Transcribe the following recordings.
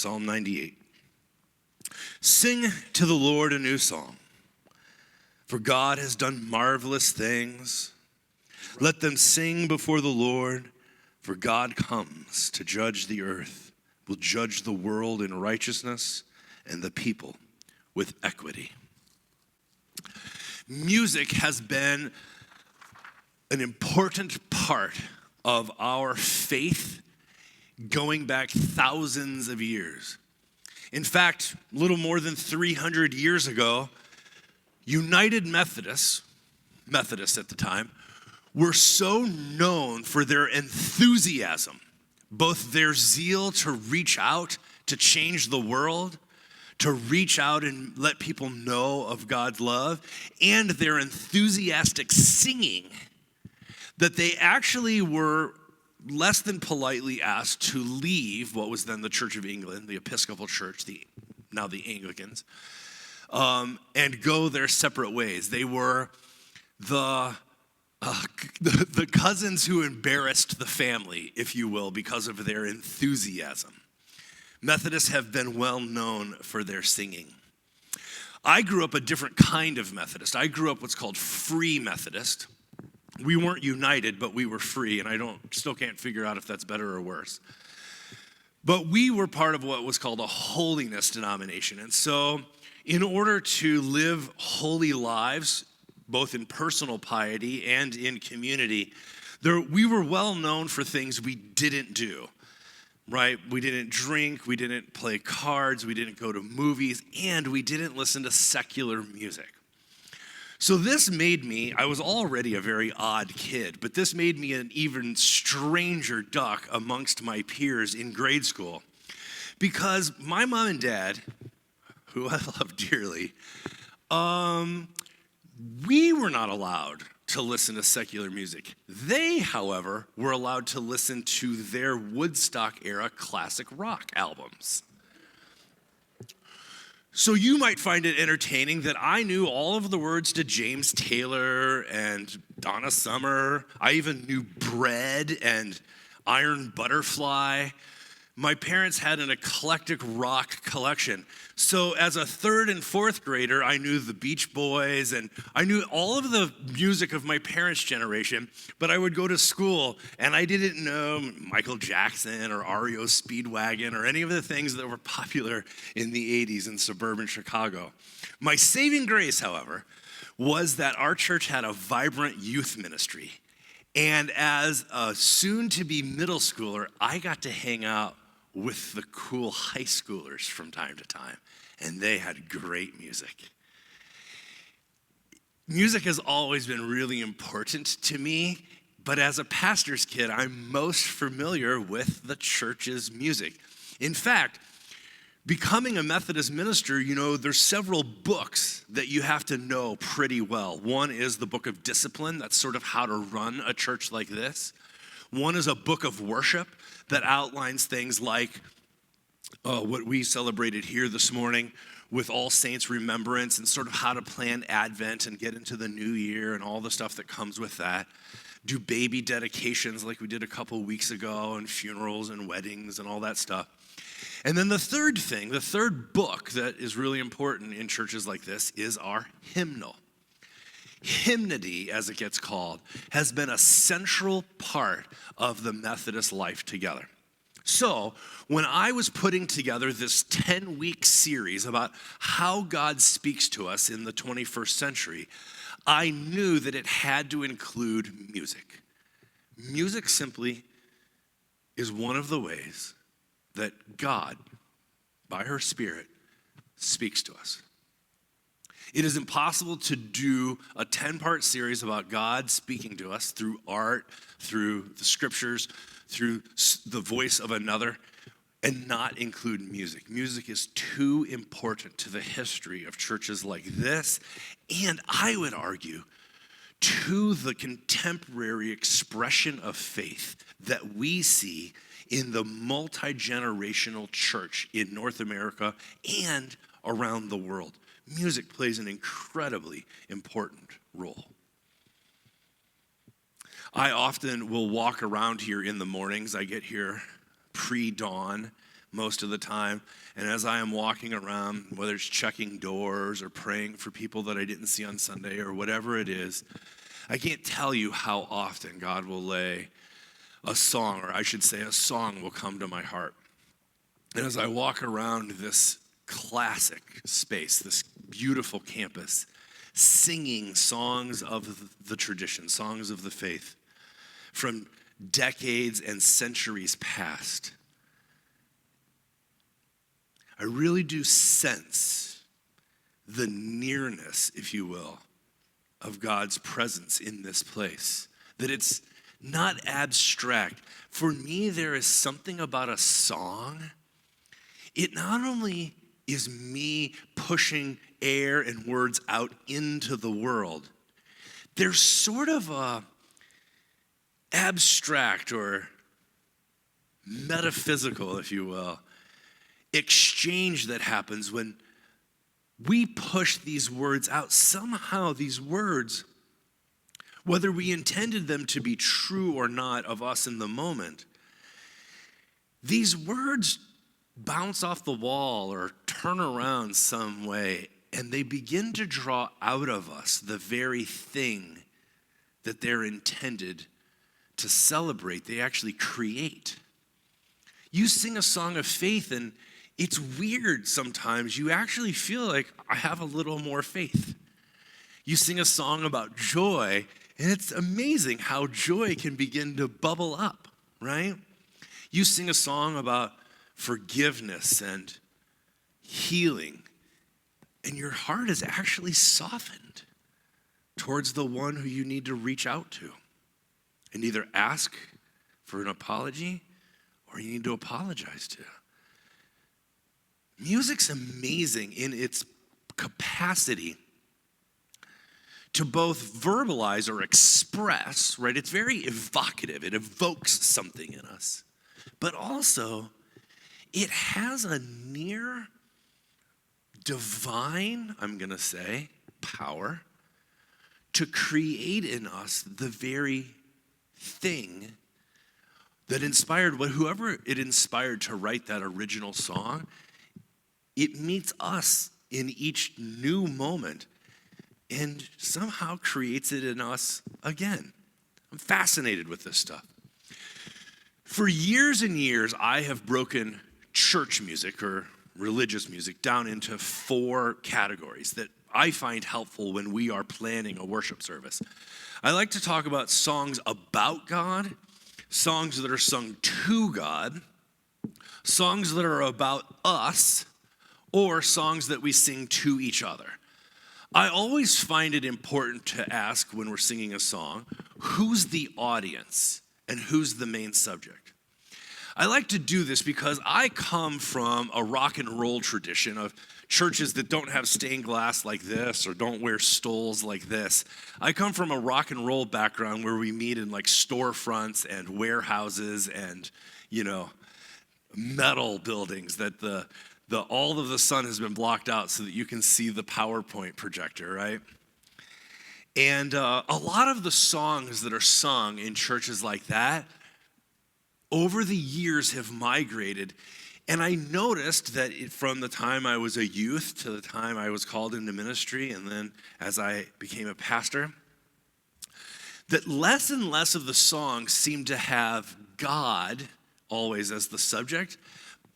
Psalm 98. Sing to the Lord a new song, for God has done marvelous things. Let them sing before the Lord, for God comes to judge the earth, will judge the world in righteousness and the people with equity. Music has been an important part of our faith going back thousands of years. In fact, a little more than 300 years ago, United Methodists at the time, were so known for their enthusiasm, both their zeal to reach out to change the world, to reach out and let people know of God's love, and their enthusiastic singing, that they actually were less than politely asked to leave what was then the Church of England, the Episcopal Church, now the Anglicans, and go their separate ways. They were the cousins who embarrassed the family, if you will, because of their enthusiasm. Methodists have been well known for their singing. I grew up a different kind of Methodist. I grew up what's called Free Methodist. We weren't united, but we were free, and I still can't figure out if that's better or worse. But we were part of what was called a holiness denomination. And so in order to live holy lives, both in personal piety and in community, we were well known for things we didn't do, right? We didn't drink, we didn't play cards, we didn't go to movies, and we didn't listen to secular music. So this made me, I was already a very odd kid, but this made me an even stranger duck amongst my peers in grade school, because my mom and dad, who I love dearly, we were not allowed to listen to secular music. They, however, were allowed to listen to their Woodstock-era classic rock albums. So you might find it entertaining that I knew all of the words to James Taylor and Donna Summer. I even knew Bread and Iron Butterfly. My parents had an eclectic rock collection. So as a third and fourth grader, I knew the Beach Boys, and I knew all of the music of my parents' generation, but I would go to school, and I didn't know Michael Jackson or REO Speedwagon or any of the things that were popular in the 80s in suburban Chicago. My saving grace, however, was that our church had a vibrant youth ministry. And as a soon-to-be middle schooler, I got to hang out with the cool high schoolers from time to time, and they had great music. Music has always been really important to me, but as a pastor's kid, I'm most familiar with the church's music. In fact, becoming a Methodist minister, there's several books that you have to know pretty well. One is the Book of Discipline. That's sort of how to run a church like this. One is a book of worship that outlines things like what we celebrated here this morning with All Saints Remembrance, and sort of how to plan Advent and get into the new year and all the stuff that comes with that. Do baby dedications like we did a couple weeks ago, and funerals and weddings and all that stuff. And then the third book that is really important in churches like this is our hymnal. Hymnody, as it gets called, has been a central part of the Methodist life together. So, when I was putting together this 10-week series about how God speaks to us in the 21st century, I knew that it had to include music. Music simply is one of the ways that God, by her Spirit, speaks to us. It is impossible to do a 10-part series about God speaking to us through art, through the scriptures, through the voice of another, and not include music. Music is too important to the history of churches like this, and I would argue, to the contemporary expression of faith that we see in the multi-generational church in North America and around the world. Music plays an incredibly important role. I often will walk around here in the mornings. I get here pre-dawn. most of the time. And as I am walking around, whether it's checking doors or praying for people that I didn't see on Sunday or whatever it is, I can't tell you how often God will lay a song, or I should say a song will come to my heart. And as I walk around this classic space, this beautiful campus, singing songs of the tradition, songs of the faith from decades and centuries past, I really do sense the nearness, if you will, of God's presence in this place. That it's not abstract. For me, there is something about a song. It not only is me pushing air and words out into the world, there's sort of a abstract or metaphysical, if you will, exchange that happens when we push these words out. Somehow these words, whether we intended them to be true or not of us in the moment, these words bounce off the wall or turn around some way, and they begin to draw out of us the very thing that they're intended to celebrate. They actually create. You sing a song of faith, and it's weird sometimes. You actually feel like, I have a little more faith. You sing a song about joy, and it's amazing how joy can begin to bubble up, right? You sing a song about forgiveness and healing, and your heart is actually softened towards the one who you need to reach out to and either ask for an apology or you need to apologize to. Music's amazing in its capacity to both verbalize or express, right? It's very evocative. It evokes something in us. But also, it has a near divine, I'm going to say, power to create in us the very thing that inspired whoever it inspired to write that original song. It meets us in each new moment and somehow creates it in us again. I'm fascinated with this stuff. For years and years, I have broken church music or religious music down into 4 categories that I find helpful when we are planning a worship service. I like to talk about songs about God, songs that are sung to God, songs that are about us, or songs that we sing to each other. I always find it important to ask when we're singing a song, who's the audience and who's the main subject? I like to do this because I come from a rock and roll tradition of churches that don't have stained glass like this or don't wear stoles like this. I come from a rock and roll background where we meet in like storefronts and warehouses and, metal buildings that all of the sun has been blocked out so that you can see the PowerPoint projector, right? And a lot of the songs that are sung in churches like that over the years have migrated. And I noticed that from the time I was a youth to the time I was called into ministry and then as I became a pastor, that less and less of the songs seemed to have God always as the subject,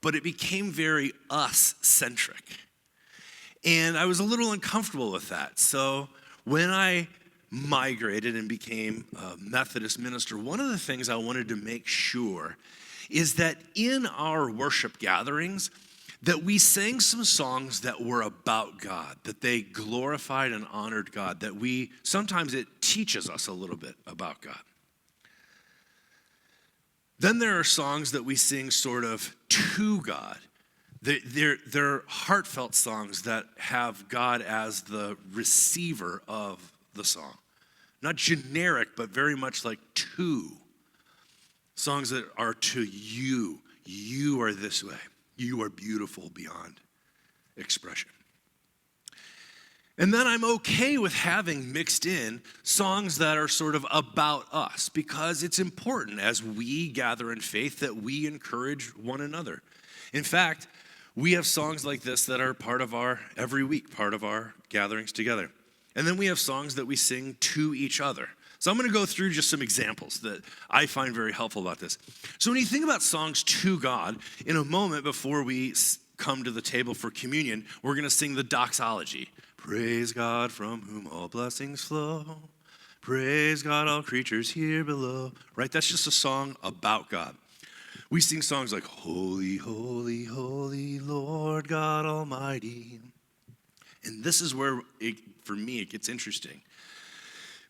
but it became very us-centric. And I was a little uncomfortable with that. So when I migrated and became a Methodist minister, one of the things I wanted to make sure is that in our worship gatherings, that we sang some songs that were about God, that they glorified and honored God, that sometimes it teaches us a little bit about God. Then there are songs that we sing sort of to God. They're heartfelt songs that have God as the receiver of the song. Not generic, but very much like to. Songs that are to you. You are this way. You are beautiful beyond expression. And then I'm okay with having mixed in songs that are sort of about us because it's important as we gather in faith that we encourage one another. In fact, we have songs like this that are part of our every week, part of our gatherings together. And then we have songs that we sing to each other. So I'm going to go through just some examples that I find very helpful about this. So when you think about songs to God, in a moment before we come to the table for communion, we're going to sing the doxology. Praise God from whom all blessings flow. Praise God, all creatures here below. Right? That's just a song about God. We sing songs like, Holy, holy, holy, Lord God Almighty. And this is where, for me, it gets interesting.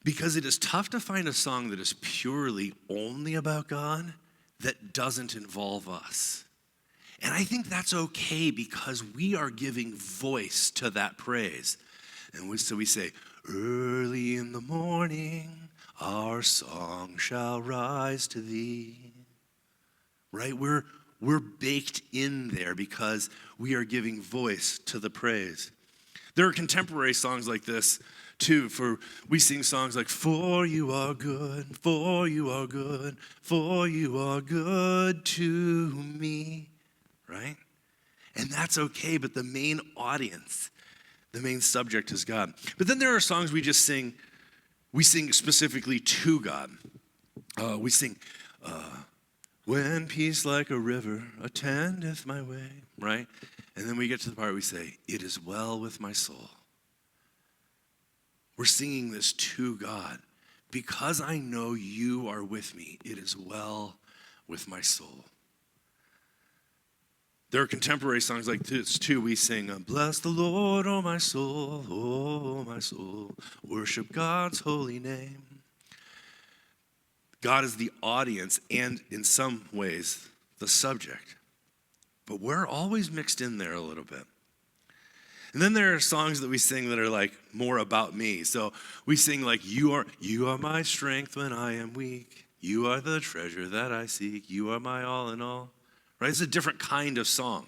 Because it is tough to find a song that is purely only about God that doesn't involve us. And I think that's okay because we are giving voice to that praise. And so we say, early in the morning, our song shall rise to thee. Right? We're baked in there because we are giving voice to the praise. There are contemporary songs like this too. We sing songs like, for you are good, for you are good, for you are good to me. Right? And that's okay, but the main audience, the main subject is God. But then there are songs we sing specifically to God. We sing, when peace like a river attendeth my way, right? And then we get to the part we say, it is well with my soul. We're singing this to God. Because I know you are with me, it is well with my soul. There are contemporary songs like this too. We sing, bless the Lord, oh my soul, worship God's holy name. God is the audience and, in some ways, the subject. But we're always mixed in there a little bit. And then there are songs that we sing that are like more about me. So we sing like, you are my strength when I am weak. You are the treasure that I seek. You are my all in all. Right? It's a different kind of song.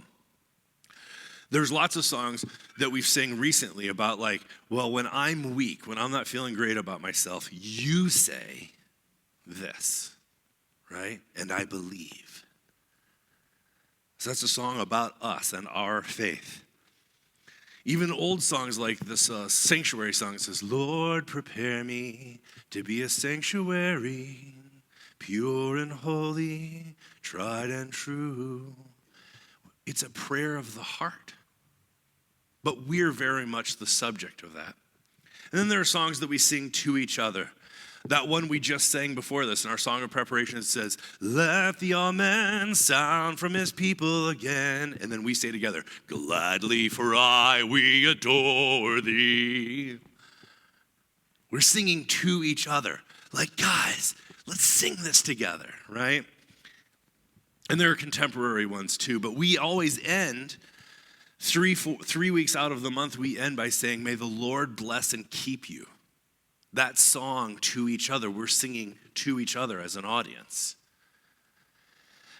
There's lots of songs that we've sang recently about like, well, when I'm weak, when I'm not feeling great about myself, you say this, right? And I believe. So that's a song about us and our faith. Even old songs like this sanctuary song says, Lord, prepare me to be a sanctuary, pure and holy, tried and true. It's a prayer of the heart. But we're very much the subject of that. And then there are songs that we sing to each other. That one we just sang before this in our song of preparation, it says, let the amen sound from his people again. And then we say together, gladly for we adore thee. We're singing to each other. Like, guys, let's sing this together, right? And there are contemporary ones too, but we always end 3 weeks out of the month, we end by saying, may the Lord bless and keep you. That song to each other, we're singing to each other as an audience.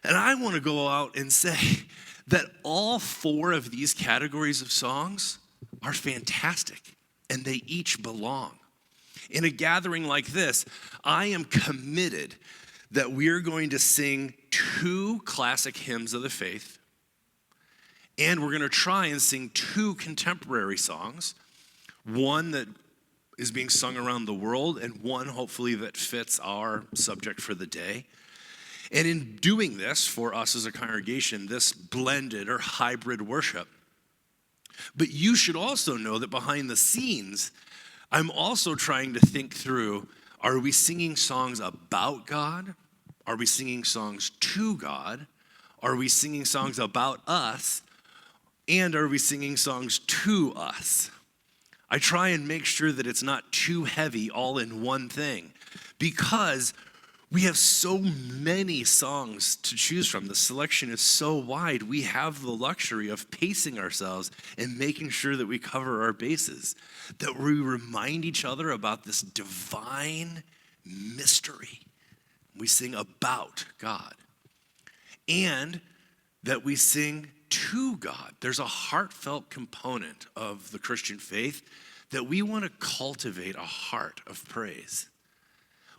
And I want to go out and say that all 4 of these categories of songs are fantastic, and they each belong. In a gathering like this, I am committed that we're going to sing 2 classic hymns of the faith, and we're going to try and sing 2 contemporary songs, one that is being sung around the world, and one hopefully that fits our subject for the day. And in doing this for us as a congregation, this blended or hybrid worship. But you should also know that behind the scenes, I'm also trying to think through, are we singing songs about God? Are we singing songs to God? Are we singing songs about us? And are we singing songs to us? I try and make sure that it's not too heavy all in one thing because we have so many songs to choose from. The selection is so wide. We have the luxury of pacing ourselves and making sure that we cover our bases, that we remind each other about this divine mystery. We sing about God and that we sing to God. There's a heartfelt component of the Christian faith that we want to cultivate a heart of praise.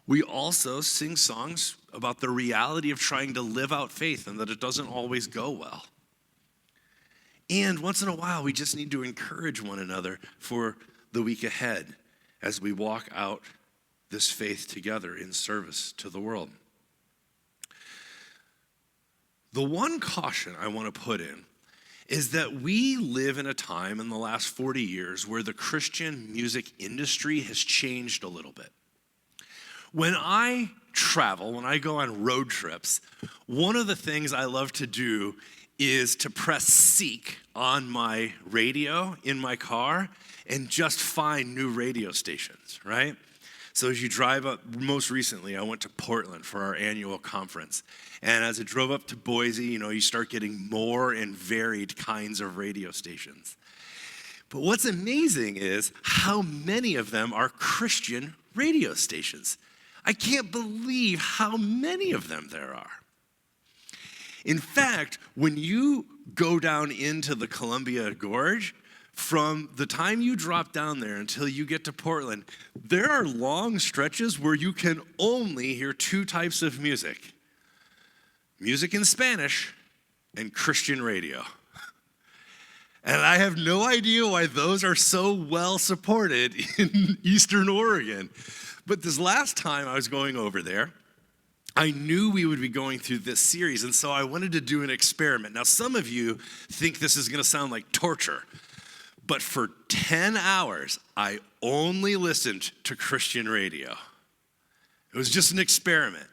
We also sing songs about the reality of trying to live out faith and that it doesn't always go well. And once in a while, we just need to encourage one another for the week ahead as we walk out this faith together in service to the world. The one caution I want to put in is that we live in a time in the last 40 years where the Christian music industry has changed a little bit. When I travel, when I go on road trips, one of the things I love to do is to press seek on my radio in my car and just find new radio stations, right? So as you drive up, most recently I went to Portland for our annual conference. And as I drove up to Boise, you start getting more and varied kinds of radio stations. But what's amazing is how many of them are Christian radio stations. I can't believe how many of them there are. In fact, when you go down into the Columbia Gorge, from the time you drop down there until you get to Portland, there are long stretches where you can only hear two types of music. Music in Spanish and Christian radio. And I have no idea why those are so well supported in Eastern Oregon. But this last time I was going over there, I knew we would be going through this series, and so I wanted to do an experiment. Now, some of you think this is going to sound like torture, but for 10 hours, I only listened to Christian radio. It was just an experiment.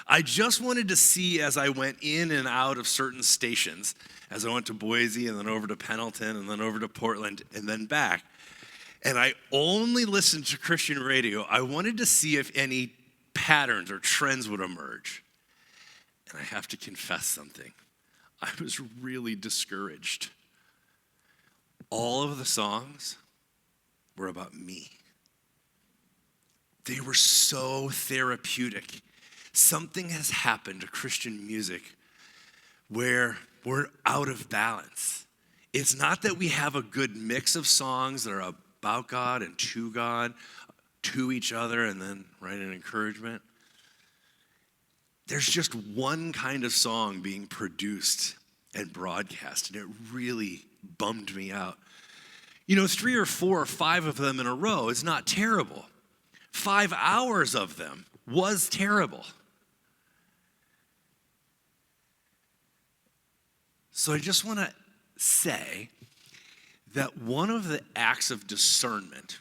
I just wanted to see as I went in and out of certain stations, as I went to Boise and then over to Pendleton and then over to Portland and then back. And I only listened to Christian radio. I wanted to see if any patterns or trends would emerge. And I have to confess something. I was really discouraged. All of the songs were about me. They were so therapeutic. Something has happened to Christian music where we're out of balance. It's not that we have a good mix of songs that are about God and to each other, and then write an encouragement. There's just one kind of song being produced and broadcast, and it really bummed me out. 3 or 4 or 5 of them in a row is not terrible. 5 hours of them was terrible. So I just want to say that one of the acts of discernment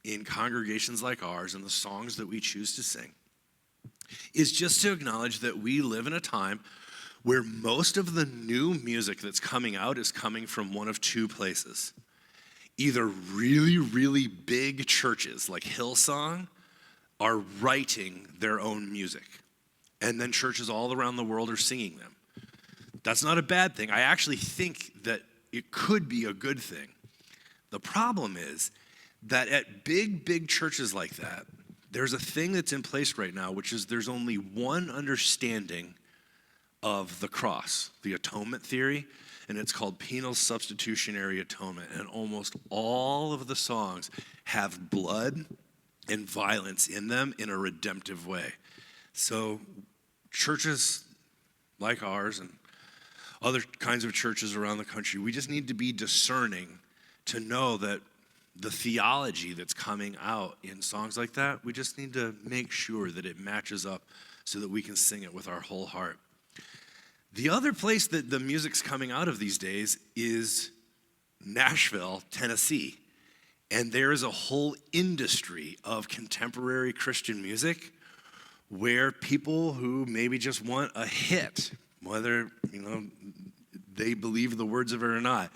in congregations like ours and the songs that we choose to sing is just to acknowledge that we live in a time where most of the new music that's coming out is coming from one of two places. Either really, really big churches like Hillsong are writing their own music, and then churches all around the world are singing them. That's not a bad thing. I actually think that it could be a good thing. The problem is that at big churches like that, there's a thing that's in place right now, which is there's only one understanding of the cross, the atonement theory, and it's called penal substitutionary atonement. And almost all of the songs have blood and violence in them in a redemptive way. So churches like ours and other kinds of churches around the country, we just need to be discerning to know that the theology that's coming out in songs like that, we just need to make sure that it matches up so that we can sing it with our whole heart. The other place that the music's coming out of these days is Nashville, Tennessee. And there is a whole industry of contemporary Christian music where people who maybe just want a hit, whether they believe the words of it or not,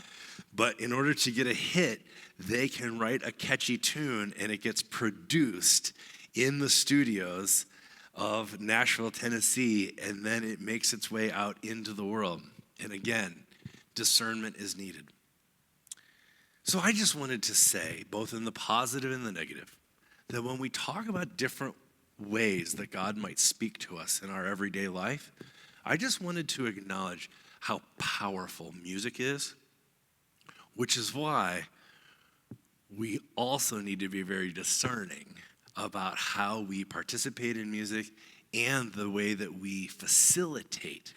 but in order to get a hit, they can write a catchy tune and it gets produced in the studios of Nashville, Tennessee, and then it makes its way out into the world. And again, discernment is needed. So I just wanted to say, both in the positive and the negative, that when we talk about different ways that God might speak to us in our everyday life, I just wanted to acknowledge how powerful music is, which is why we also need to be very discerning about how we participate in music and the way that we facilitate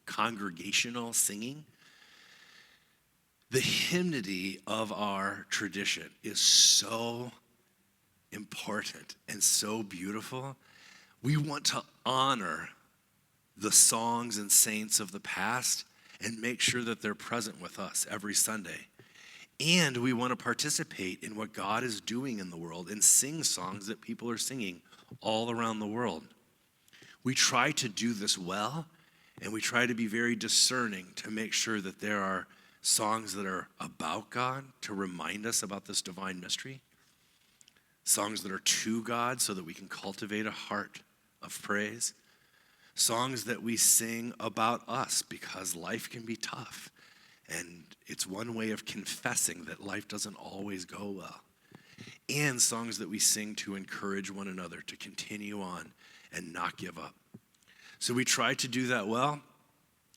congregational singing. The hymnody of our tradition is so important and so beautiful. We want to honor the songs and saints of the past and make sure that they're present with us every Sunday. And we want to participate in what God is doing in the world and sing songs that people are singing all around the world. We try to do this well, and we try to be very discerning to make sure that there are songs that are about God to remind us about this divine mystery, songs that are to God so that we can cultivate a heart of praise, songs that we sing about us because life can be tough, and it's one way of confessing that life doesn't always go well, and songs that we sing to encourage one another to continue on and not give up. So we try to do that well.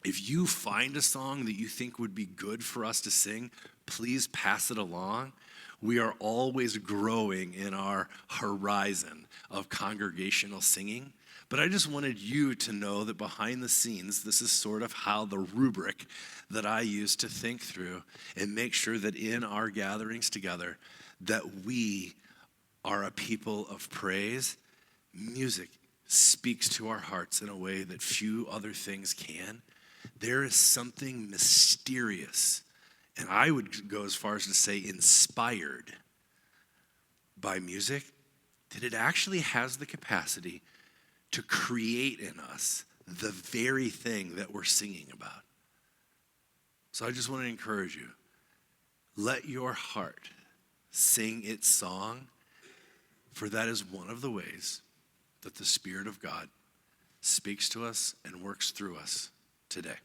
If you find a song that you think would be good for us to sing, please pass it along. We are always growing in our horizon of congregational singing. But I just wanted you to know that behind the scenes, this is sort of how the rubric that I use to think through and make sure that in our gatherings together, that we are a people of praise. Music speaks to our hearts in a way that few other things can. There is something mysterious, and I would go as far as to say inspired by music, that it actually has the capacity to create in us the very thing that we're singing about. So I just want to encourage you, let your heart sing its song, for that is one of the ways that the Spirit of God speaks to us and works through us today.